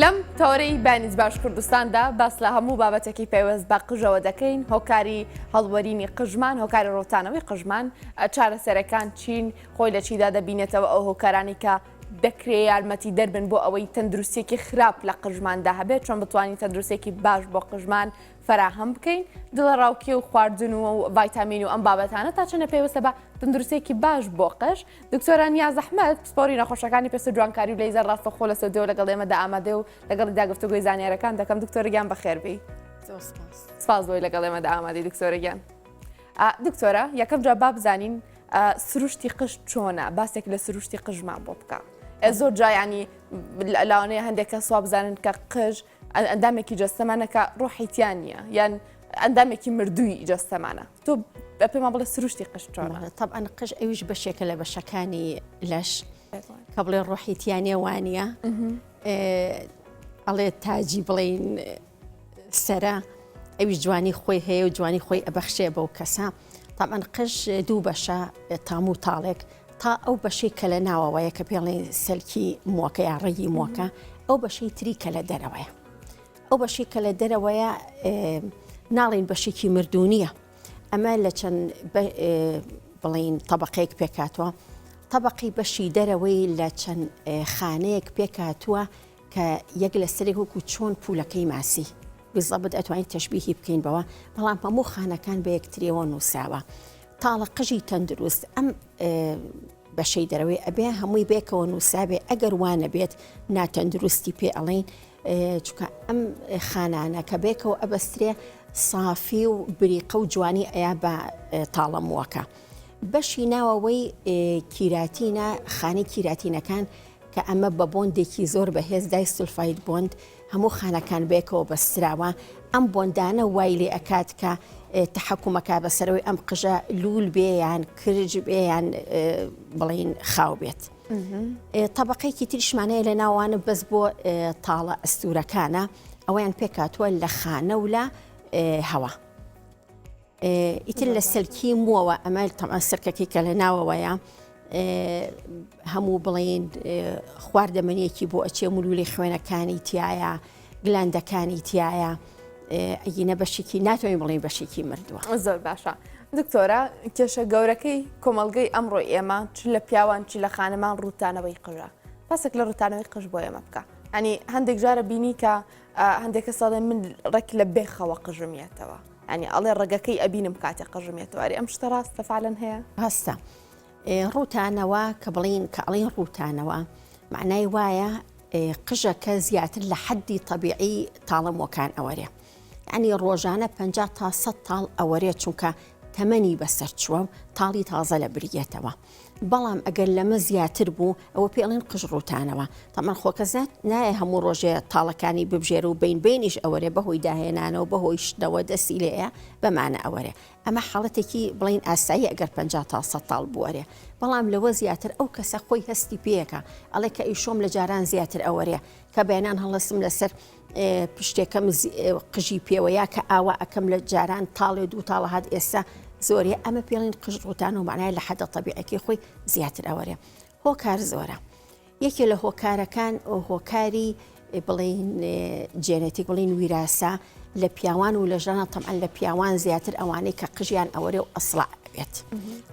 لەم تەورەی بانیز باش کوردستاندا باس لە هەموو بابەتێکی پێوەست بە قژەوە دەکەین هۆکاری هەڵوەرینی قژمان هۆکاری ڕۆتانەوەی قژمان چارەسەرەکان چین خۆی لە چیدا دەبینێتەوە ئەو هۆکارانی کە دەکرێت یارمەتی دەربن بۆ ئەوەی تەندروستێکی خراپ لە قژماندا هەبێت چۆن بتوانین تەندروستێکی باش بۆ قژمان فراهەم بکەین دڵە ڕاوکی و خواردن و ڤایتامین و ئەم بابەتانە تا چەنە پێوەستە بە تەندروستێکی باش بۆ قژ دکتۆرە نیاز ئەحمەد پسپۆری نەخۆشەکانی پێست جوانکاری و لەیزەر ڕاستەخۆ لە سەودەوە لەگەڵ ئێمەدا ئامادە و لەگەڵدا گفتوگۆی زانیارەکان دەکەم دکتۆرەگیان بەخێربی سپاس بۆی لەگەڵ ئێمەدا ئامادەی دکتۆرەگیان دکتۆرە یەکەم جا با بزانین سروشتی قژ چۆنە باسێک لە سروشتی قژمان بۆ بکە زۆر جایانی لاوانەیە هەندێک کە سوا بزانن کە قژ ئەندامێکی جەستەمانەکە ڕۆحیتیان نییە یان ئەندامێکی مردووی جەستەمانە تۆ پێمان بڵێ سروشتی قژ چۆنە طبعا قژ ئەویش بەشێکە لە بەشەکانی لەش کە بڵێ ڕۆحیتیانێ وانە ئەڵێ تاجی بڵین سەرە ئەویش جوانی خۆی هەیە و جوانی خۆی ئەبەخشێ بەو کەسە طبعا قژ دوو بەشە تام و تاڵێک تا ئەو بەشەی کە لە ناوەوەیە کە پێڵێ سەلکی مۆکە یا ڕێگی مۆکە ئەو بەشەی تری کە لە دەرەوەیە ئەو بەشی کە لە دەرەوەیە ناڵین بەشێکی مردوونیە ئەمە لە چەند بڵین طبقەیەک پێکاتوە طبقی بەشی دەرەوەی لە چەند خانەیەک پێکاتووە کە یەک لە سەرێک وەکو چۆن پولەکەی ماسی بزەبت ئەتوانین تەشبیهی بکەین بەوە بەڵام هەموو خانەکان بە یەکترێەوە نووساوە تاڵە قژی تەندروست ئەم بەشەی دەرەوەی ئەبێ هەمووی بێکەوە نووسابێ ئەگەر وانە بێت ناتەندروستی پێ ئەڵین چونکە ئەم خانانە کە بێکەوە ئەبەسترێ سافی و بریقە و جوانی ئەیا بە تاڵەمووەکە بەشی ناوەوەی کیراتینە خانی کیراتینەکان کە ئەمە بە بۆندێکی زۆر بەهێز دای سولفاید بۆند هەموو خانەکان بێکەوە بەستراوە ئەم بۆندانە وای لێ ئەکات کە تحکومەکە بەسەرەوەی ئەم قژە لول بێ یان کرج بێ یان بڵین خاو بێت طبقەیەکی تریشمانەیە لە ناوانە بەس بۆ تاڵە ئەستورەکانە ئەویان پێکاتووە لە خانە و لە هەوا ئیتر لە سەرکی مووەوە ئەمە تەمان سەرکەکەی کە لە ناوەوەیە هەموو بڵین خواردەمەنیەکی بۆ ئەچێ مولولی خوێنەکانی تایە گلاندەکانی تایە ئەگینە بەشێکی ناتوانین بڵین بەشێکی مردووە زۆر باشە دکتۆرە کێشە گەورەکەی کۆمەلگەی ئەمڕۆی ئێمە چ لە پیاوان چی لە خانەمان ڕوتانەوەی قژە پاسێک لە ڕوتانەوەی قژ بۆ ئێمە بکە ئەنی هەندێک جارە بینی کە هەندێکە ساڵێ من ڕێک لە بێخەوە قژمێتەوە ئەنی ئەڵێ ڕێگەکەی ئەبینم کاتێک قژمێتەوەری ئەم شتە ڕاستە فعلەن هەیە هەستە ڕوتانەوە کە بڵین کە ئەڵین ڕوتانەوە معنای وایە قژەکە زیاتر لە حەدی طەبیعی تاڵەمۆکان ئەوەرێ ینی ڕۆژانە 50 تا 100 تاڵ ئەوەرێ چونکە تەمەنی بەسەر چووە و تاڵی تازە لە بریتەوە بەڵام ئەگەر لەمە زیاتر بوو ئەوە پێڵێن قژ ڕوتانەوە تەمان خۆکەزات نایە هەموو ڕۆژێ تاڵەکانی ببژێر و بین بینیش ئەوەرێ بەهۆی داهێنانەوە بەهۆی شتەوە دەسی لەیە بەمانە ئەوەرێ ئەمە حاڵەتێکی بڵین ئاسایی ئەگەر 50 تا 100 تاڵ بووەرێ بەڵام لەوە زیاتر ئەو کەسە خۆی هەستی پێیەکە ئەڵێ کە ئیشۆم لە جاران زیاتر ئەوەرێ کە بەیانان هەڵەسم لەسەر پشتێکەم قژی پێوەیە کە ئاوا ئەەکەم لە جاران تاڵێ دوو تاڵە هات ئێستا زۆریە ئەمە پێڵین قژ ڕوتان و معنای لە حەدە طەبیعەکەی خۆی زیاتر ئەوەرێ هۆکار زۆرە یەکێ لە هۆکارەکان هۆکاری بڵین جێنێتیک بڵین ویراسە لە پیاوان و لە ژەنە تەمان لە پیاوان زیاتر ئەوانەی کە قژیان ئەوەرێ و ئەسڵع بێت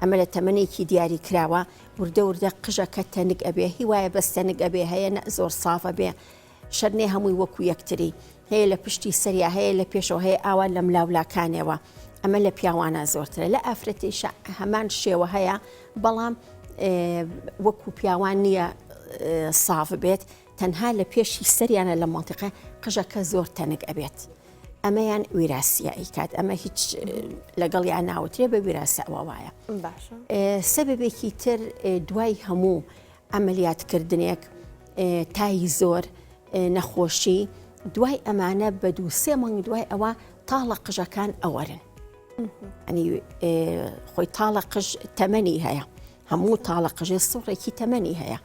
ئەمە لە تەمەنێکی دیاری کراوە وردە وردە قژەکە تەنگ ئەبێ هیوایە بەس تەنگ ئەبێ هەیە زۆر سافە بێ شەرنێ هەمووی وەکو یەکتری هەیە لە پشتی سەریا هەیە لە پێشەوە هەیە ئاوا لە ملاولاکانەوە ئەمە لە پیاوانە زۆرترە لە ئافرەتیش هەمان شێوە هەیە بەڵام وەکو پیاوان نییە ساف بێت تەنها لە پێشی سەریانە لە مانتیقە قژەکە زۆر تەنگ ئەبێت ئەمەیان ویراسیە ئیکات ئەمە هیچ لەگەڵ یان ناوترێ بە ویراسە ئەوە وایە سەبەبێکی تر دوای هەموو ئەمەلیاتکردنێک تای زۆر نەخۆشی دوای ئەمانە بە 2-3 مانگ دوای ئەوە تاڵە قژەکان ئەوەرن ئەنی خۆی تاڵە قژ تەمەنی هەیە هەموو تاڵە قژێ سوڕێکی تەمەنی هەیە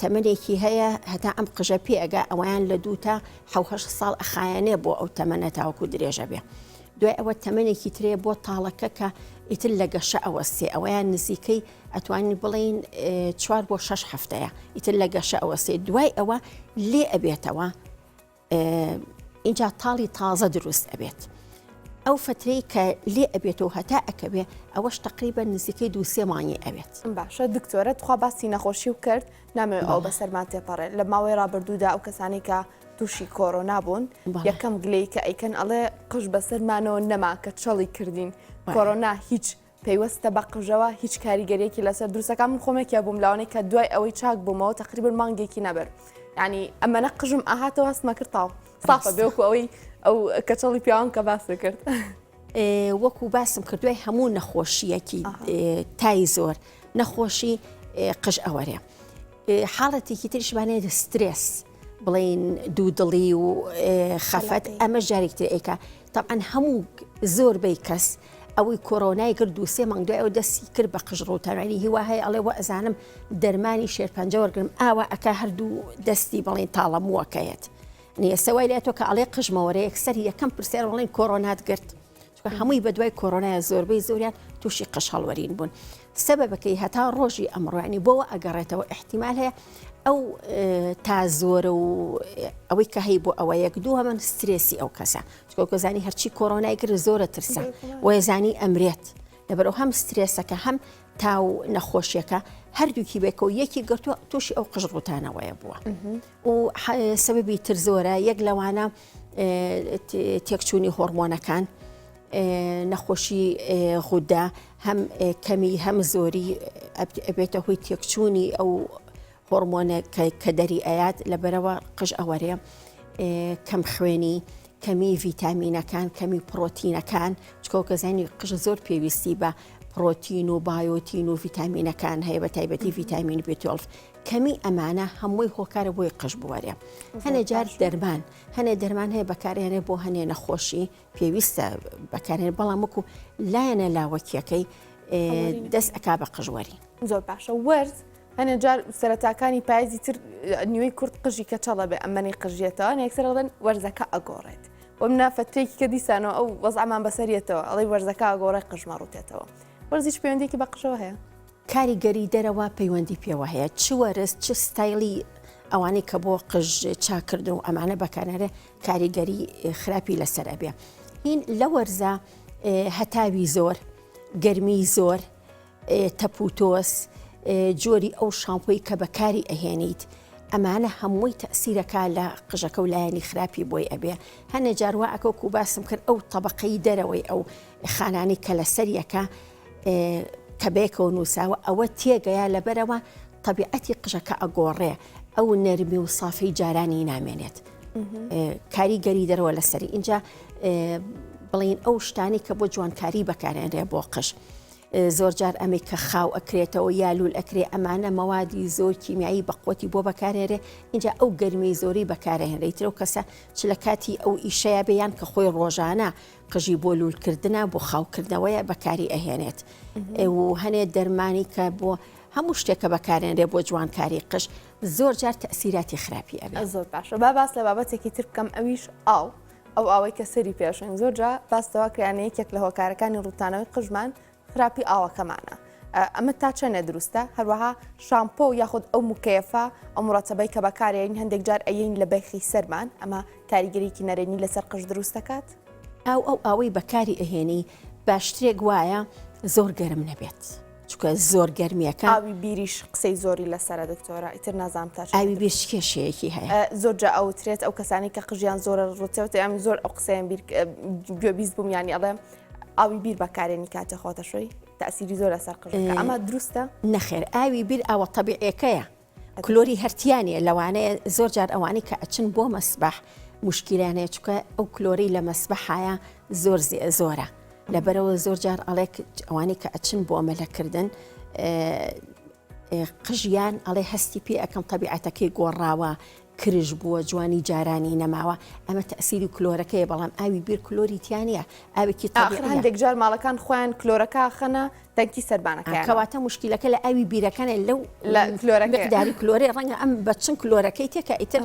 تەمەنێکی هەیە هەتا ئەم قژە پێ ئەگا ئەویان لە 2 تا 7 ساڵ ئەخایەنێ بۆ ئەو تەمەنە تاوەکو درێژە بێ دوای ئەوە تەمەنێکی ترێ بۆ تاڵەکە کە ئیتر لە گەشە ئەوە سێ ئەوەیان نزیکەی ئەتوانین بڵین 4 بۆ 6 هەفتەیە ئیتر لە گەشە ئەوە سێ دوای ئەوە لێ ئەبێتەوە اینجا تاڵی تازە دروست ئەبێت ئەو فترەی کە لێ ئەبێتەوە هەتا ئەکەبێ ئەوەش تقریبا نزیکەی 2-3 مانگی ئەوێت باشە دکتۆرە تخوا باسی نەخۆشی و کرد نامەوێت ئەو بەسەرمان تێپەڕێت لە ماوەی ڕابردوودا ئەو کەسانی کە تووشی کۆرۆنا بوون یەکەم گلەی کە ئەیکەن ئەڵێ قژ بەسەرمانەوە نەما کە چڵی کردین کۆرۆنا هیچ پێیوەستە بە قژەوە هیچ کاریگەریەکی لەسەر دروستەکە من خۆمێکیا بووم لاوانەیە کە دوای ئەوەی چاک بوومەوە تقریبا مانگێکی نەبەر ینی ئەمەنە قژم ئاهاتەوە هەستمە کردتاوە سافە بێوەکو ئەوەی ئەو کەچەڵی پیاوان کە باس کرد. وەکو باسم کردوای هەموو نەخۆشیەکی تای زۆر نەخۆشی قژ ئەوەرێ حاڵەتێکی تریشمانێت سترێس بڵین دوودڵی و خەفەت ئەمە جارێکتر ئەیکا طبعاً هەموو زۆربەی کەس ئەوەی کۆرۆنای کرد 2-3 مانگ دوای ئەو دەستی کرد بە قژڕوتەرانی هیوا هەیە ئەڵێ وە ئەزانم دەرمانی شێرپەنجە وەرگرم ئاوا ئەکا هەردوو دەستی بڵین تاڵەمووەکەیەت نیەسەوای لێتۆ کە ئەڵێ قژمەوەرە یەکسەر یەکەم پرسیار بڵین کۆرۆنات گرت هەمووی بە دوای کۆرۆنای زۆربەی زۆریان تووشی قژ هەڵوەرین بوون سەبەبەکەی هەتا ڕۆژی ئەمڕۆیانی بۆەوە ئەگەڕێتەوە احتیمال هەیە ئەو تا زۆرە و ئەوەی کە هەی بۆ ئەوە یەک دوو هەمن سترێسی ئەو کەسە چکۆکەزانی هەرچی کۆرۆنای کرد زۆرە ترسە وەیەزانی ئەمرێت لەبەرەوە هەم سترێسەکە هەم تاو نەخۆشیەکە هەردووکی بێکەوە یەکی گرتووە تووشی ئەو قژڕوتانەوەیە بووە و سەبەبی تر زۆرە یەک لەوانە تێکچوونی هۆرمۆنەکان نەخۆشی غودا هەم کەمی هەم زۆری ئەبێتە هۆی تێکچوونی ئەو هۆرمۆنە کە دەری ئەیات لەبەرەوە قژ ئەوەرێ کەم خوێنی کەمی ڤیتامینەکان کەمی پرۆتینەکان چکۆکەزانی قژ زۆر پێویستی بە پرۆتین و بایۆتین و ڤیتامینەکان هەیە بە تایبەتی ڤیتامین B12 کەمی ئەمانە هەمووی هۆکارە بۆی قژ بوەرێ هەنێ جار دەرمان هەنێ دەرمان هەیە بەکارێنێ بۆ هەنێ نەخۆشی پێویستە بەکارێن بەڵام وەکو لایەنە لاوەکیەکەی دەست ئەکا بە قژوەری زۆر باشە وەرز هەنێ جار سەرەتاکانی پاییزی تر نیوەی کورد قژی کە چەڵە بێ ئەمەنی قژێتەوە نێکسەرڵێن وەرزەکە ئەگۆڕێت ومنە فترێکی کە دیسانەوە ئەو وەزعمان بەسەریێتەوە ئەڵی وەرزەکە ئەگۆڕێ قژمە ڕوتێتەوە وەرزیش پەیوەندێکی بە قژەوە هەیە کاریگەری دەرەوە پەیوەندی پێوە هەیە چ وەرز چ ستایلی ئەوانەی کە بۆ قژ چاکردن و ئەمانە بەکارێنێ کاریگەری خراپی لەسەر ئەبێ هین لە وەرزە هەتاوی زۆر گەرمی زۆر تەپوتۆس جۆری ئەو شامپۆی کە بەکاری ئەهێنیت ئەمانە هەمووی تەسیرەکە لە قژەکە و لایەنی خراپی بۆی ئەبێ هەنێ جاروا ئەکەوکو باسم کرد ئەو تەبقەی دەرەوەی ئەو خانانی کە لەسەریەکە کە بێکەوە نووساوە ئەوە تێگەیە لەبەرەوە طبیعەتی قژەکە ئەگۆڕێ ئەو نەرمی و سافەی جارانی نامێنێت کاریگەری دەرەوە لەسەری اینجا بڵین ئەو شتانی کە بۆ جوانکاری بەکارێنرێ بۆ قژ زۆر جار ئەمەی کە خاو ئەکرێتەوە یالول ئەکرێ ئەمانە مەوادی زۆر کیمیایی بەقوتی بۆ بەکارێنرێ اینجا ئەو گەرمی زۆری بەکارهێنرێتەوە کەسە چ لە کاتی ئەو ئیشەیە بێیان کە خۆی ڕۆژانە قژی بۆ لولکردنە بۆ خاوکردنەوەیە بەکاری ئەهێنێت و هەنێ دەرمانی کە بۆ هەموو شتێکە بەکارێنرێ بۆ جوانکاری قژ زۆر جار تەسیراتی خراپی ئەبێت زۆر باشە با باس لە بابەتێکی تر بکەم ئەویش ئەو ئاوەی کە سەری پێشن زۆر جا باستەوە کریانەیەکێک لە هۆکارەکانی ڕوتانەوەی قژمان خراپی ئاوەکەمانە ئەمە تا چەنە دروستە هەروەها شامپۆ یاخود ئەو مکەیفە ئەو مراتبەی کە بەکارێن هەندێک جار ئەین لە بەخی سەرمان ئەمە کاریگەریکی نەرێنی لەسەر قژ دروست دەکات ئەو ئاوەی بەکاری ئەهێنی باشترێک وایە زۆر گەرم نەبێت چکە زۆر گەرمیەکە ئاوی بیریش قسەی زۆری لەسرە دکتۆرە ئیتر نازام تا ئاوی بیش کێشەیەکی هەیە زۆر جا ئەوترێت ئەو کەسانی کە قژیان زۆرە ڕوتێت ئەم زۆر ئەو قسەیان گوێبیست بووم ینی ئەڵێ ئاوی بیر بەکارێنی کاتە خۆتەشۆی تەسیری زۆر لەسەر قژەکە ئەمە دروستە نەخێر ئاوی بیر ئاوە تەبیعیەکەیە کلۆری هەرتیانە لەوانەیە زۆر جار ئەوانی کە ئەچن بۆ مەسبەح مشکیلانەیە چکە ئەو کلۆری لە مەسبەحایە زۆر زۆرە لەبەرەوە زۆر جار ئەڵێک ئەوانی کە ئەچن بۆ مەلەکردن قژیان ئەڵێ هەستی پێ ئەەکەم تەبیعەتەکەی گۆڕاوە کرژ بووە جوانی جارانی نەماوە ئەمە تەسیری کلۆرەکەیە بەڵام ئاوی بیر کلۆری تیانە ئاوێکی آخر هەندێک جار ماڵەکان خۆیان کلۆرەکە خەنە دەنکی سەربانەکە کەواتە مشکلەکە لە ئاوی بیرەکانە لەو کلۆرەکەداری کلۆری ڕەنگە ئەم بە چەند کلۆرەکەی تێکە ئیتر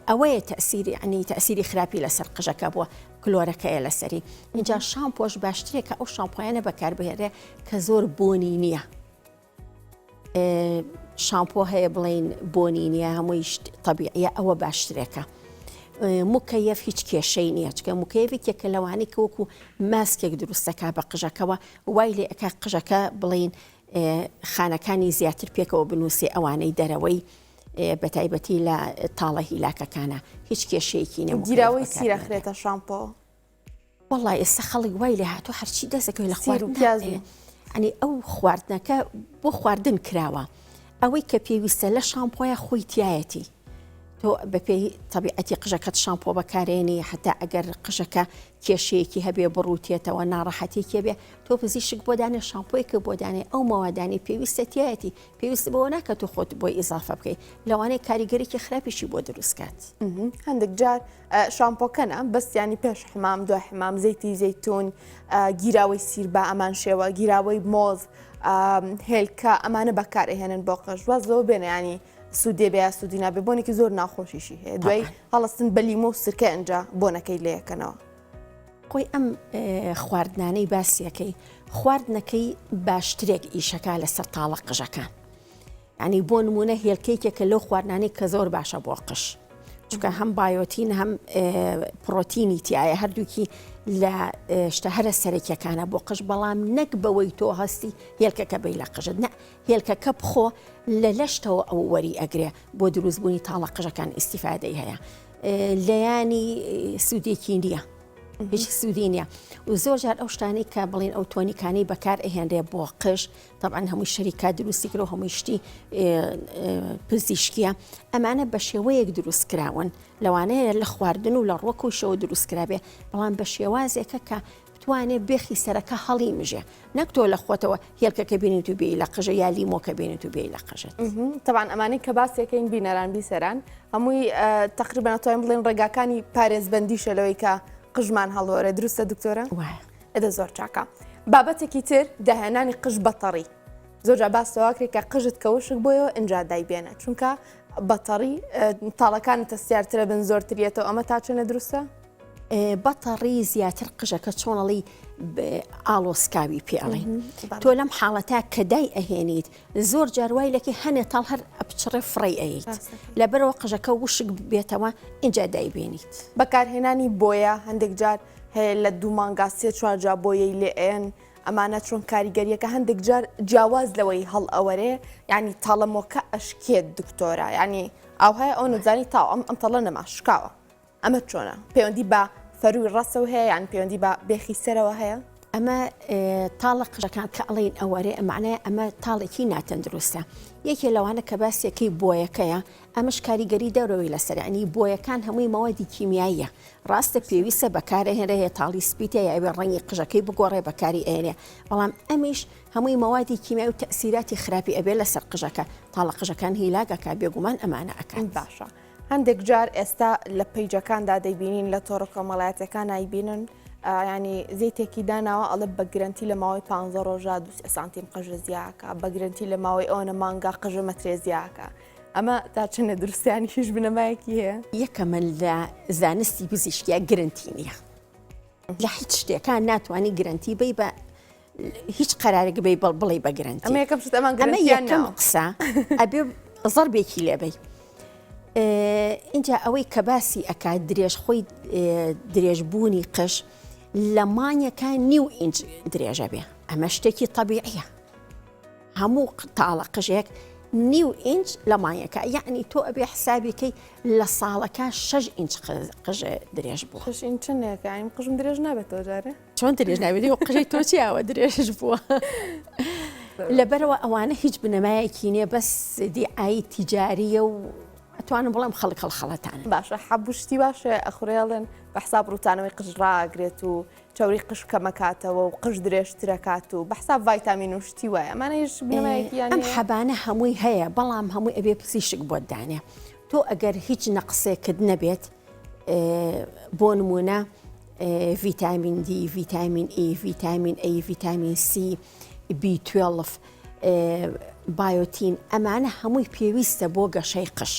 ئەوەیە تەسیری عنی تەسیری خراپی لەسەر قژەکە بووە کلۆرەکەیە لەسەری اینجا شامپۆش باشترێکە ئەو شامپۆیانە بەکاربهێنرێ کە زۆر بۆنی نییە شامپۆ هەیە بڵین بۆنی نییە هەمووی طبیعیە ئەوە باشترێکە مکەیەف هیچ کێشەی نییە چکە مکەیەوێکێکە لەوانی کە وەکو ماسکێک دروستەکە بە قژەکەەوە وای لێ ئەکا قژەکە بڵین خانەکانی زیاتر پێکەوە بنووسی ئەوانەی دەرەوەی بە تایبەتی لە تاڵە هیلاکەکانە هیچ کێشەیەکی نە گیراوەی سیرەخرێتە شامپۆ وڵای ئێستا خەڵک وای لێ هاتوو هەرچی دەستەکەی لە خواردن ئەنی ئەو خواردنەکە بۆ خواردن کراوە ئەوەی کە پێویستە لە شامپۆیە خۆی تایەتی تۆ بەپێی طبیعەتی قژەکەت شامپۆ بەکارێنی حتا ئەگەر قژەکە کێشەیەکی هەبێ بڕوتێتەوە ناڕەحەتێکی بێ تۆ پزیشک بۆ دانێ شامپۆیەکە بۆ دانێ ئەو مەوادانی پێویستە تایەتی پێویست بەوە ناکە تو خۆت بۆی ئیزافە بکەیت لەوانەیە کاریگەرێکی خراپیشی بۆ دروستکات هەندێک جار شامپۆکەنە بەستیانی پێش حمام دوای حمام زەیتی زەیتون گیراوەی سیر بە ئەمان شێوە گیراوەی مۆز هێلکە ئەمانە بەکارهێنن بۆ قژ وەزەوە بێنە ینی سوودێ بێ سوودی نابێ بۆنێکی زۆر ناخۆشیشی هەیە دوای هەڵستن بە لیمۆ و سرکە ئەنجا بۆنەکەی لەیەکەنەوە خۆی ئەم خواردنانەی باسیەکەی خواردنەکەی باشترێک ئیشەکە لەسەر تاڵە قژەکان ینی بۆ نمونە هێلکەیەکێکە لەو خواردنانەی کە زۆر باشە بۆ قش چونکە هەم بایۆتین هەم پرۆتینی تایە هەردووکی لە شتە هەرە سەرەکیەکانە بۆ قش بەڵام نەک بەوەی تۆ هەستی هێلکەکە بەی لە قژت نە هێلکەکە بخۆ لە لەشتەوە ئەو وەری ئەگرێ بۆ دروستبوونی تاڵە قژەکان ئیسیفادەی هەیە لەیانی سوودێکی نییە هیچ سوودی نییە و زۆر جار ئەو شتانی کە بڵین ئەو تۆنیکانی بەکار ئەهێنرێ بۆ قش طبعاً هەمووی شەریکات دروستیکرەوە هەمووی شتی پزیشکیە ئەمانە بە شێوەیەک دروستکراون لەوانەیە لە خواردن و لە ڕۆک و شەوە دروستکرابێ بەڵام بە شێوازێکە کە بتوانێت بێخی سەرەکە هەڵی مژێ نەک تۆ لە خۆتەوە هێلکەکە بینیت و بێ لە قژە یا لیمۆکە بینیت و بێ لە قژت طبعاً ئەمانەی کە باسیەکەین بینەران بیسەران هەمووی تقریبا ناتوانین بڵێن ڕێگاکانی پارێزبەندیشە لەوەی کە قژمان هەڵوەرە دروستە دکتۆرە؟ ئەدە زۆر چاکە بابەتێکی تر داهێنانی قژ بەتەڕی زۆرجا باستەواکرێک کە قژت کەوشک بۆیەوە ئەنجا دایبێنە چونکە بەتەڕی تاڵەکانی تەسیارترە بن زۆرترێتەوە ئەمە تا چنە دروستە؟ بەتەڕی زیاتر قژەکە چۆنەڵی ئالۆسکاوی پێڵێ تۆ لەم حاڵەتا کە دای ئەهێنیت زۆر جاروای لەکی هەنێ تاڵ هەر ئەپچڕێ فڕی ئەیت لەبەرەوە قژەکە وشک بێتەوە اینجا دایبێنیت بەکارهێنانی بۆیە هەندێک جار هەیە لە دوو مانگا سێ چوارجا بۆیەی لێئێن ئەمانە چۆن کاریگەریەکە هەندێک جار جیاواز لەوەی هەڵ ئەوەرێ ینی تاڵەمۆکە ئەشکێت دکتۆرە ینی ئەو هەیە ئەو نزانی تاو ئەم تەڵە نەما شکاوە ئەمە چۆنە پەیوەندی بە فەروی ڕەسەوە هەیە یان پەیوەندی بە بێخی سەرەوە هەیە ئەمە تاڵە قژەکان کە ئەڵێن ئەوەرێ ئەمانەیە ئەمە تاڵێکی ناتەندروستە یەکێ لەوانە کە باسیەکەی بۆیەکەیە ئەمەش کاریگەری دەورەوەی لەسەر ئەنی بۆیەکان هەمووی مەوادی کیمیاییە ڕاستە پێویستە بەکارهێنرە هەیە تاڵی سپیتە یاوێ ڕەنگی قژەکەی بگۆڕێ بەکاری ئێنێ بەڵام ئەمیش هەمووی مەوادی کیمیایی و تەسیراتی خراپی ئەبێ لەسەر قژەکە تاڵە قژەکان هیلاگەکە بێگومان ئەمانە ئەکەن باشە هەندێک جار ئێستا لە پەیجەکاندا دەیبینین لە تۆڕە کۆمەڵایەتەکان نایبینن ینی زەیتێکی داناوە ئەڵە بە گرنتی لە ماوەی 15 ڕۆژە 2 سانتیم قژە زیاکە بە گرنتی لە ماوەی ئەوە مانگا قژە مەترێ زیاکە ئەمە تا چنە دروستیانی هیچ بنەمایەکی هەیە یەکەمە لە زانستی پزیشکیە گرنتی نییە لە هیچ شتێکان ناتوانانی گرنتی بی بە هیچ قەرارێک بی بڵێ بە گرنتی ئەمە یەکەم شت ئەمان گرنتیان یەکەم قسە ئەبێ زەربێکی لێبێ اینجا ئەوەی کە باسی ئەکات درێژ خۆی درێژبوونی قش لە مانیەکە نیو ئینج درێژە بێ ئەمە شتێکی طبیعیە هەموو تاڵە قژێک نیو ئینج لە مانیەکە یعنی تۆ ئەبێ حسابێکەی لە ساڵەکە 6 ئینج قژ درێژ بووە 6 ئینج چنێکە ئایم قژم درێژ نابێتەوە جارێ چۆن درێژ نابێت و قژەی تۆ چیاوە درێژ بووە لەبەرەوە ئەوانە هیچ بنەمایەکی نییە بەس دیعایی تیجاریە و ئەتوانم بڵێم خەڵک هەڵخەڵەتانە باشە حەبوشتی باشە ئەخورێڵن بە حساب ڕوتانەوەی قژ ڕاگرێت و چاوری قش کەمەکاتەوە و قژ درێژترەکات و بە حساب ڤایتامین و شتی وایە ئەمانە هیچ بنەمایەکی ئەم حەبانە هەمووی هەیە بەڵام هەمووی ئەبێ پزیشک بۆ دانێ تۆ ئەگەر هیچ نەقسێکت نەبێت بۆ نمونە ڤیتامین دی، ڤیتامین ئی، ڤیتامین ئەی، ڤیتامین سی، B12 بایۆتین، ئەمانە هەمووی پێویستە بۆ گەشەی قش،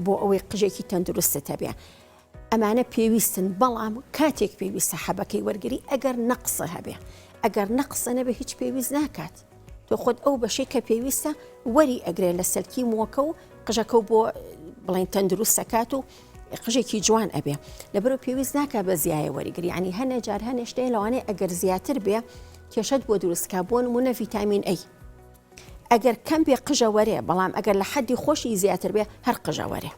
بۆ ئەوەی قژێکی تەندروستت هەبێ. ئەمانە پێویستن، بەڵام کاتێک پێویستە حەبەکەی وەرگری ئەگەر نەقسە هەبێ. ئەگەر نەقسە نەبێ هیچ پێویست ناکات. تۆ خۆت ئەو بەشەی کە پێویستە وەری ئەگرێ لە سەرکی مۆکە و قژەکە و بۆ بڵێن تەندروست سەکات و قژێکی جوان ئەبێ. لەبەرەوە پێویست ناکات بە زیایە وەریگری. یعنی هەنێ جار هەنێ شتەیە لەوانەیە ئەگەر زیاتر بێ کێشەت بۆ دروستکە. بۆ نمونە ڤیتامین ئەی ئەگەر کەم بێ قژە وەرێ، بەڵام ئەگەر لە حەدی خۆشی زیاتر بێ هەر قژە وەرێ.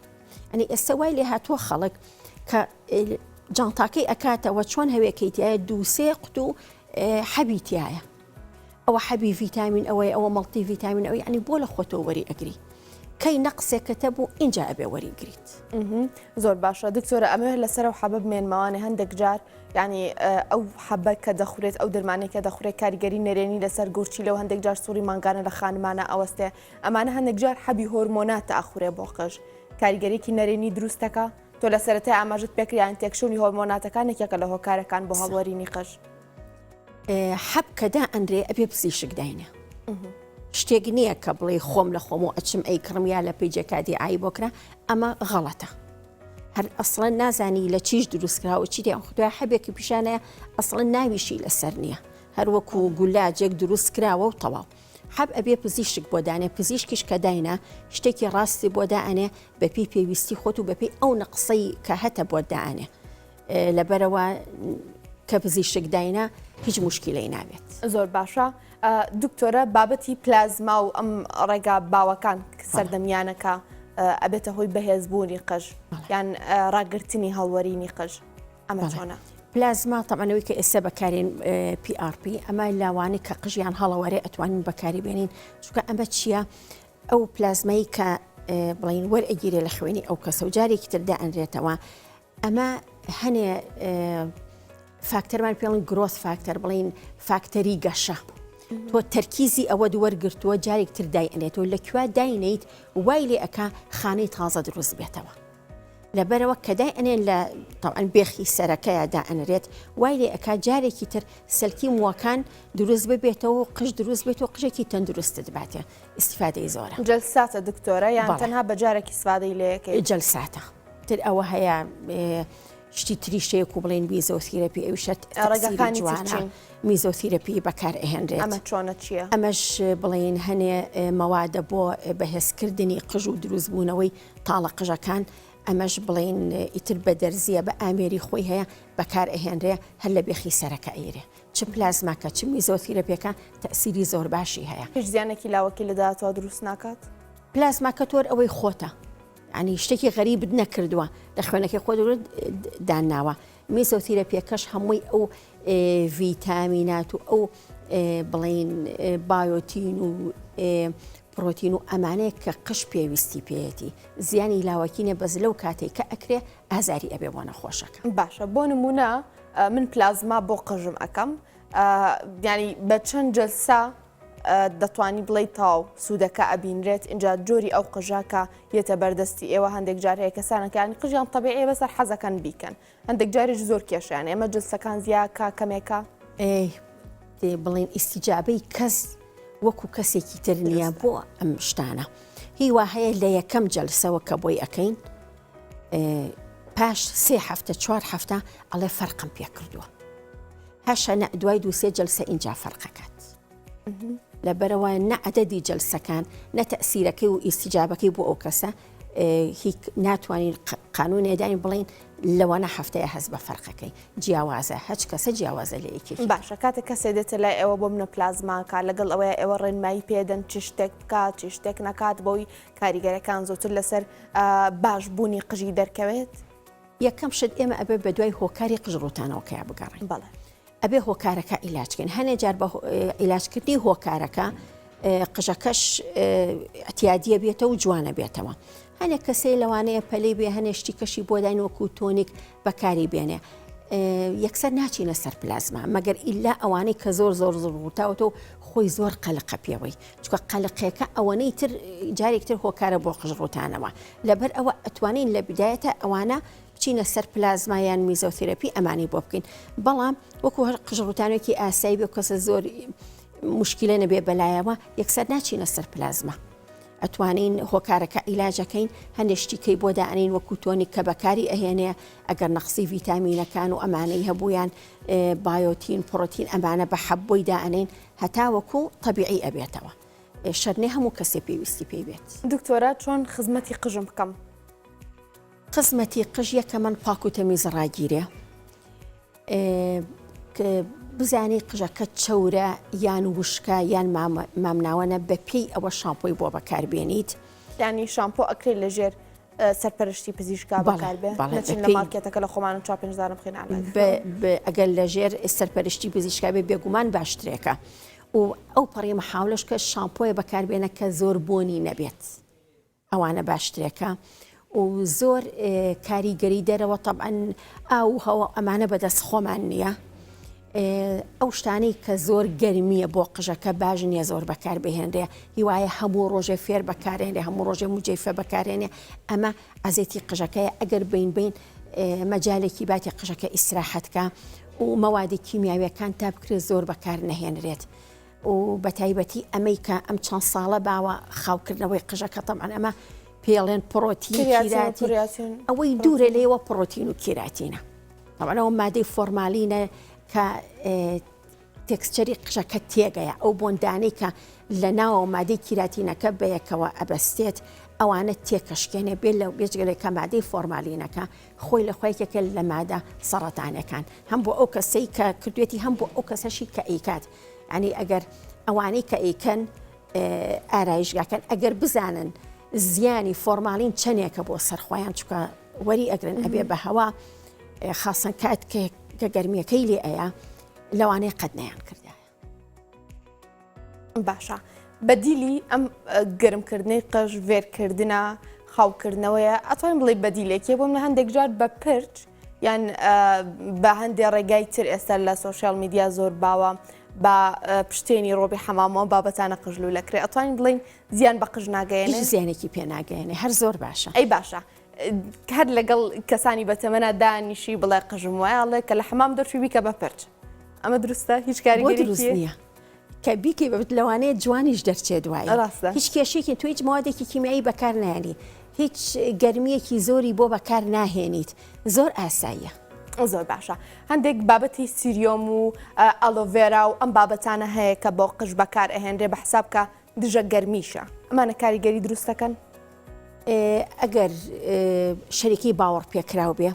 ئەنی ئێستا وای لێ هاتووە خەڵک کە جانتاکەی ئەکاتەوە چۆن هەوێکەیتایە دووسێ قوت و حەبی تایە. ئەوە حەبی ڤیتامین ئەوەی ئەوە مەڵتی ڤیتامین ئەوەی ینی بۆ لە خۆتەوە وەری ئەگری. کەی نەقسێکەتە بوو اینجا ئەبێ وەری گریت. زۆر باشە دکتۆرە، ئەمە لەسەر و حەبە بمێنمەوانێ هەندێک جار ینی ئەو حەبە کە دەخورێت، ئەو دەرمانێک کە دەخورێت کاریگەری نەرێنی لەسەر گورچی لەو هەندێک جار سووری مانگانە لە خانمانە ئەوەستێ. ئەمانە هەندێک جار حەبی هۆرمۆناتە ئەخورێ بۆ قژ، کاریگەرێکی نەرێنی دروستەکە. تۆ لە سەرەتای ئاماژت پێکریان تێکشوی هۆرمۆناتەکانێکێکە لە هۆکارەکان بۆ هەڵوەرینی قژ. حەب کەدا ئەندرێ ئەبێ پزیشک داینە. شتێک نییە کە بڵێ خۆم لە خۆم و ئەچم ئەی کڕمیا لە پێیجەکاتی ئای بۆکرا، ئەمە غەڵەتە. هەر ئەسڵەن نازانی لە چیش دروستکراوە چی دێ خدای حەبێکی پیشانەیە ئەسڵەن ناویشی لەسەر نییە، هەر وەکو گولاجێک دروست کراوە و تەواو. حەب ئەبێ پزیشک بۆ دانێ، پزیشکیش کە داینە شتێکی ڕاستی بۆ دائنێ بەپی پێویستی خۆت و بەپی ئەو نەقسەی کە هەتە بۆ دائنێ. لەبەرەوە کە پزیشک داینە هیچ مشکلەی نابێت. زۆر باشە. دکتۆرە، بابەتی پلازما و ئەم ڕێگا باوەکان سەردەمیانەکە ئەبێتە هۆی بەهێزبوونی قژ یان ڕاگررتنی هەڵوەرینی قژ، ئەمە چۆنە؟ پلازما تەمانەوەی کە ئێستا بەکارێن PRP، ئەمە لاوانی کە قژیان هەڵەوەرێ ئەتوانین بەکاری بێنین. چونکە ئەمە چییە؟ ئەو پلازمایی کە بڵین وەرئەگیرێ لە خوێنی ئەو کەسە و جارێکی تردا ئەنرێتەوە. ئەمە هەنێ فاکتەرمان پێڵین گرۆث فاکتەر، بڵین فاکتەری گەشە. تۆ تەرکیزی ئەوە دووەرگرتووە جارێک تر دایئەنێتەوە، لەکوێ داینیت وای لێ ئەکا خانەی تازە دروست بێتەوە. لەبەرەوە کە دایئەنێن لە تەواو بێخی سەرەکەیە دائەنرێت، وای لێ ئەکا جارێکی تر سەلکی مووەکان دروست ببێتەوە و قژ دروست بێتەوە، قژێکی تەندروستت باتێ. ئیسیفادەی زۆرە. جەلساتە دکتۆرە یان تەنها بەجارێکی سوادەی لەیەکەی؟ جەلساتە. تر ئەوە هەیە شتی تریشەیەک و بڵێن میزۆتیرەپی، ئەوشت ڕێگەکانی جوانە میزۆتیرەپی بەکار ئەهێنرێت. ئەمە چۆنە چییە؟ ئەمەش بڵێن هەنێ مەوادە بۆ بەهێزکردنی قژ و دروستبوونەوەی تاڵە قژەکان. ئەمەش بڵێن ئیتر بە دەرزیە بە ئامێری خۆی هەیە بەکار ئەهێنرێ، هەر لە بێخی سەرەکە ئەیرێ. چ پلازماکە چ میزۆتیرەپیەکە تەسیری زۆر باشی هەیە. هیچ زیانێکی لاوەکی لەداتەوە دروست ناکات؟ پلازماکە تۆر ئەوەی خۆتە، ینی شتێکی غەریبت نەکردووە لە خوێنەکەی خۆ داناوە. میزۆتیرەپیەکەش هەمووی ئەو ڤیتامینات و ئەو بڵین بایۆتین و پرۆتین و ئەمانەیە کە قش پێویستی پێێتی زیانی لاوەکینە بەز لەو کاتێک کە ئەکرێ ئازاری ئەبێ بۆ نەخۆشەکە. باشە، بۆ نمونە من پلازما بۆ قژم ئەەکەم، ینی بە چەند جەلسە دەتوانی بڵێ تاو سوودەکە ئەبینرێت اینجا جۆری ئەو قژاکە یەتە بەردەستی ئێوە. هەندێک جار هەیە کەسانەکانی قژیان تەبیعی بەسەر حەزەکەن بیکەن، هەندێک جاریش زۆر کێشیان. ئێمە جلسەکان زیاکە کەمێکە بڵێن ئیسیجابەی کەس وەکو کەسێکی تر نییە بۆ ئەم شتانە. هیوا هەیە لە یەکەم جەلسەوە کە بۆی ئەەکەین پاش 3 هەفتە 4 هەفتە ئەڵێ فەرقم پێ کردووە، هەشە نە دوای 2-3 جەلسە اینجا فەرقەکات. لەبەرەوە نە عەدەدی جەلسەکان نە تەئسیرەکەی و ئیسیجابەکەی بۆ ئەو کەسە هیچ ناتوانین قانونێدانی بڵین لەوانە هەفتەیە هەز بە فەرقەکەی جیاوازە، هەچ کەسە جیاوازە لە یەکی. باشە، کاتێک کەسێ دێتە لای ئێوە بۆ منە پلازماکە لەگەڵ ئەوەیە ئێوە ڕێنمایی پێدەن چ شتێک بکات چ شتێک نەکات بۆی کاریگەرەکان زۆتر لەسەر باشبوونی قژی دەرکەوێت؟ یەکەم شت ئێمە ئەبێ بە دوای هۆکاری قژ ڕوتانەوەکەیە بگەڕین. بەڵێ ئەبێ هۆکارەکە ئیلاجکەین. هەنێ جار بە ئیلاجکردنی هۆکارەکە قژەکەش ئەتیادیە بێتەوە و جوانە بێتەوە. هەنێک کەسەی لەوانەیە پەلەی بێ هەنێشتی کەشی بۆ داین وەکو تۆنیک بەکاری بێنێ. یەکسەر ناچینە سەر پلازما مەگەر ئیلا ئەوانەی کە زۆر زۆر ڕووتاوەوە خۆی زۆر قەلقە پێوەی چکە قەلقەکە ئەوەنەی تر جارێکتر هۆکارە بۆ قژڕوتانەوە لەبەر ئەوە ئەتوانین لە بدایەتە ئەوانە بچینە سەر پلازمایان میزۆتێراپی ئەمانی بۆ بکەین بەڵام وەکو هەر قژڕوتانێکی ئاسایی بێ کەسە زۆر مشکلە نەبێ بەلایەوە یەکسەر ناچینە سەر پلازما ئەتوانین هۆکارەکە ئیلاجەکەین هەندێشتیکەی بۆ داانین وەکو تۆنی کە بەکاری ئەهێنەیە ئەگەر نەخسی ڤیتامینەکان و ئەمانەی هەبوویان بایۆتین پرۆتین ئەمانە بە حەبۆی داانین هەتا وەکو طبیعی ئەبێتەوە شەرنێ هەموو کەسێ پێویستی پێی بێت. دکتۆرە چۆن خزمەتی قژم بکەم؟ قزمەتی قژ یەکە من پاک و تەمیز ڕاگیرێ بزانی قژەکە چەورە یان وشکە یان مامناوەنە بە پێی ئەوە شامپۆی بۆ بەکاربێنیت ینی شامپۆ ئەکرێت لەژێر سەرپەرشتی پزیشکا بەکاربێ لە مارکێتەکە لە خۆمان 4 بخین ئەگەر لەژێر سەرپەرشتی پزیشکا بێ بێگومان باشترێکە و ئەو پەڕی مەحاولش کە شامپۆیە بەکاربێنە کە زۆر بۆنی نەبێت ئەوانە باشترێکە و زۆر کاریگەری دەرەوە طبعاً ئاو هەوە ئەمانە بەدەست خۆمان نییە ئەو شتانەی کە زۆر گەرمیە بۆ قژەکە باش نییە زۆر بەکار بهێنرێ هیوایە هەموو ڕۆژێ فێر بەکارێنێ هەموو ڕۆژێ موجێفە بەکارێنێ ئەمە ئەزێتی قژەکەیە ئەگەر بین مەجالێکی باتی قژەکە ئیسراحەتکە و مەوادی کیمیاویەکان تا بکرێت زۆر بەکار نەهێنرێت و بە تایبەتی ئەمەی کە ئەم چەند ساڵە باوە خاوکردنەوەی قژەکە طبعاً ئەمە پێڵێن پرۆتین کیراتی ئەوەی دوورە لێوە پرۆتین و کیراتینە طبعاً ئەوە مادەی فۆرمالینە کە تێکسچەری قژەکە تێگەیە ئەو بۆندانەی کە لە ناوە مادەی کیراتینەکە بەیەکەوە ئەبەستێت ئەوانە تێکەشکێنێ بێت لە بێژگەلێک کە مادەی فۆرمالینەکە خۆی لە خۆیەکە لە مادە سەرەتانەکان هەم بۆ ئەو کەسەی کە کردوێتی هەم بۆ ئەو کەسەشی کە ئەیکات ینی ئەگەر ئەوانەی کە ئەیکەن ئارایشگاکەن ئەگەر بزانن زیانی فۆرمالین چەندێکە بۆ سەرخۆیان چکە وەری ئەگرن ئەبێ بە هەوا خاصن کات کە گەرمیەکەی لێ ئەیە لەوانەیە قەت نەیان کردایە. باشە بەدیلی ئەم گەرمکردنەی قژ وێرکردنە خاوکردنەوەیە ئەتوانین بڵێ بەدیلێکی بۆم لە هەندێک جار بە پرچ یان بە هەندێک ڕێگای تر ئێستا لە سۆشیال میدیا زۆر باوە بە پشتێنی ڕۆبی حەمامەوە بابەتانە قژلو لەکرێ ئەتوانین بڵین زیان بە قژ ناگەێنێ زیانێکی پێ ناگەێنێ هەر زۆر باشە ئەی باشە هەر لەگەڵ کەسانی بەتەمەنە دانیشی بڵێ قژم وایڵێ کە لە حەمام دەرچوی بیکە بە پرچ ئەمە دروستە هیچ کاریگەری دروست نییە کە بیکەی بەبێت لەوانەیە جوانیش دەرچێت دوایە هیچ کێشێکی تو هیچ موادێکی کیمیایی بەکار نایانی هیچ گەرمیەکی زۆری بۆ بەکار ناهێنیت زۆر ئاساییە زۆر باشە هەندێک بابەتی سیریۆم و ئەلۆڤێرا و ئەم بابەتانە هەیە کە بۆ قژ بەکار ئەهێنرێ بە حساب کە دژە گەرمیشە ئەمانە کاریگەری دروستەکەن ئەگەر شەریکی باوەڕ پێکراو بێ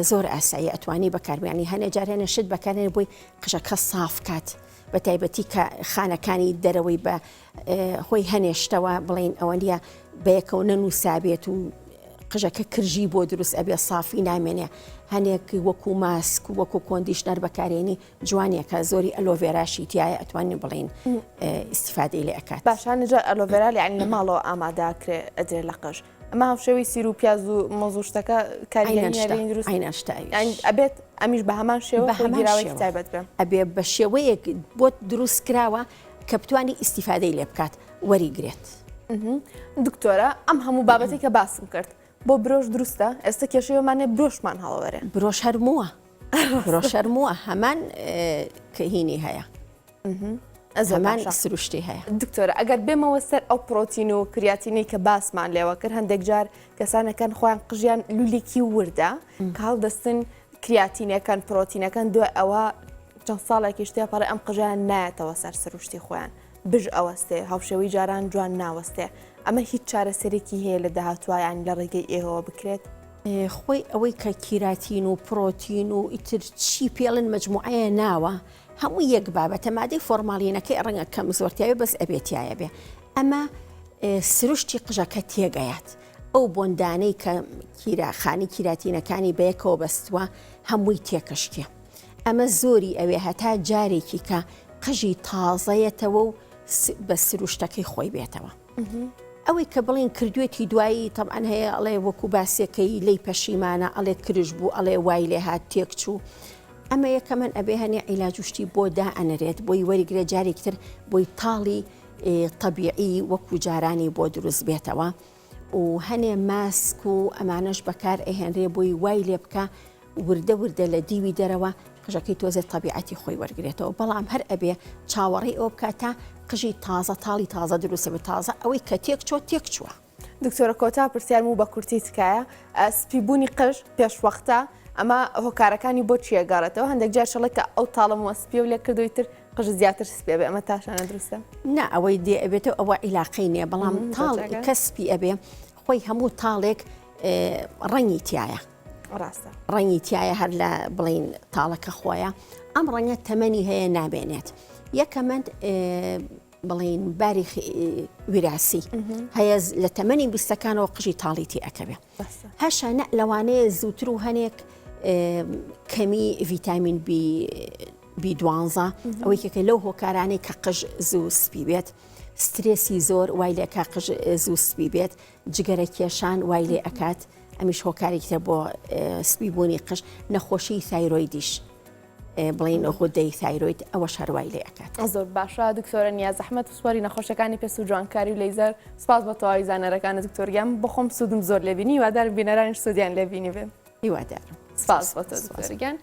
زۆر ئاسایی ئەتوانی بەکاربیانی هەنێ جارێنە شت بەکارێنە بۆی قژەکە ساف کات بە تایبەتی کە خانەکانی دەرەوەی بە خۆی هەنێشتەوە بڵین ئەوە نیە بەیەکەوە نەنووسابێت و قژەکە کرژی بۆ دروست ئەبێ سافی نامێنێ هەنێک وەکو ماسک و وەکو کۆندیشنەر بەکارێنی جوانیەکە زۆری ئەلۆڤێراشی تایە ئەتوانین بڵین ئیسیفادەی لێ ئەکات باشانجا ئەلۆڤێرا لەعنی لە ماڵەوە ئامادەکرێ ئەدرێ لە قژ ئەمە هەوشەوی سیر و پیاز و مۆزوشتەکە کاریگەری دروست ئەبێت ئەمیش بە هەمان شێوە گیراوەی تایبەت بێ ئەبێ بە شێوەیەک بۆ دروست کراوە کە بتوانی ئیسیفادەی لێ بکات وەریگرێت. دکتۆرە ئەم هەموو بابەتی کە باسم کرد بۆ برۆش دروستە ئێستا کێشەیەمانێ برۆشمان هەڵەوەرێ برۆش هەرمووە برۆش هەرمووە هەمان کەهینی هەیە زەمان سروشتی هەیە. دکتۆرە ئەگەر بێمەوە سەر ئەو پرۆتین و کریاتینەی کە باسمان لێوە کرد هەندێک جار کەسانەکان خۆیان قژیان لولێکی وردە کە هەڵدەستن کریاتینەکان پرۆتینەکان دوای ئەوە چەند ساڵێکی شتێ پەڕێ ئەم قژیان نایەتەوە سەر سروشتی خۆیان بژ ئەوەستێ هاوشێوەی جاران جوان ناوەستێ ئەمە هیچ چارەسەرێکی هەیە لە داهاتوایان لە ڕێگەی ئێوە بکرێت خۆی ئەوەی کە کیراتین و پرۆتین و ئیتر چی پێڵن مجموعەیە ناوە هەموو یەک بابەتە مادەی فۆرمالینەکەی ڕەنگە کەم زۆرتیاوی بەس ئەبێتیایە بێ ئەمە سروشتی قژەکە تێگەیات ئەو بۆندانەی کە خانی کیراتینەکانی بەیەکەوە بەستووە هەمووی تێکەشتێ ئەمە زۆری ئەوێ هەتا جارێکی کە قژی تازەیەتەوە و بە سروشتەکەی خۆی بێتەوە ئەوەی کە بڵین کردوێتی دوایی تەبعاً هەیە ئەڵێ وەکو باسیەکەی لی پەشیمانە ئەڵێ کرژ بوو ئەڵێ وای لێ هات تێک چوو ئەمە یەکەمەن ئەبێ هەنێ عیلاج شتی بۆ دائەنرێت بۆی وەریگرێ جارێکتر بۆی تاڵی طبیعی وەکو جارانی بۆ دروست بێتەوە و هەنێ ماسک و ئەمانەش بەکار ئەهێنرێ بۆی وای لێ بکە وردە وردە لە دیوی دەرەوە قژەکەی تۆزێ طبیعەتی خۆی وەرگێتەوە بەڵام هەر ئەبێ چاوەڕی ئەو بکات تا قژی تازە تاڵی تازە دروستە بێت تازە ئەوەی کە تێک چۆ تێک چووە. دکتۆرە کۆتا پرسیارم و بە کورتی تکایە سپیبوونی قژ پێشوەختە ئەمە هۆکارەکانی بۆ چیە گەڕێتەوە هەندێک جار شەڵێک کە ئەو تاڵم وەسپی و لێ کردووی تر قژ زیاتر سپێ بێ ئەمە تاشانە دروستە؟ نا ئەوەی دێ ئەبێتەوە ئەوە عیلاقەی نییە بەڵام تاڵ کەسپی ئەبێ خۆی هەموو تاڵێک ڕەنگی تایە ڕاستە ڕەنگی تایە هەر لە بڵین تاڵەکە خۆیە ئەم ڕەنگە تەمەنی هەیە نابێنێت یەکەمەند بڵین باری وراسی هەیە لە تەمەنی بیستەکانەوە قژی تاڵیتی ئەەکەبێ هەشە نە لەوانەیە زووتر و هەنێک کەمی ڤیتامین B12 ئەوەی کەکە لەو هۆکارانەی کە قژ زوو سپی بێت سترێسی زۆر وای لێکا قژ زوو سپی بێت جگەرە کێشان وای لێ ئەکات ئەمیش هۆکارێکتە بۆ سپیبوونی قژ نەخۆشی تایرۆیدیش بڵین غودەی تایرۆید ئەوە شەروای لێ ئەکات زۆر باشە دکتۆرە نیاز ئەحمەد سوپۆری نەخۆشەکانی پێست و جوانکاری و لەیزەر سپاس بە تەواوی زانەرەکانە دکتۆریان بخۆم سوودم زۆر لێبینی وادار بینەرانیش سوودیان لێبینی بێ هیوادارم سپاس بۆ تۆ دکتۆرگیان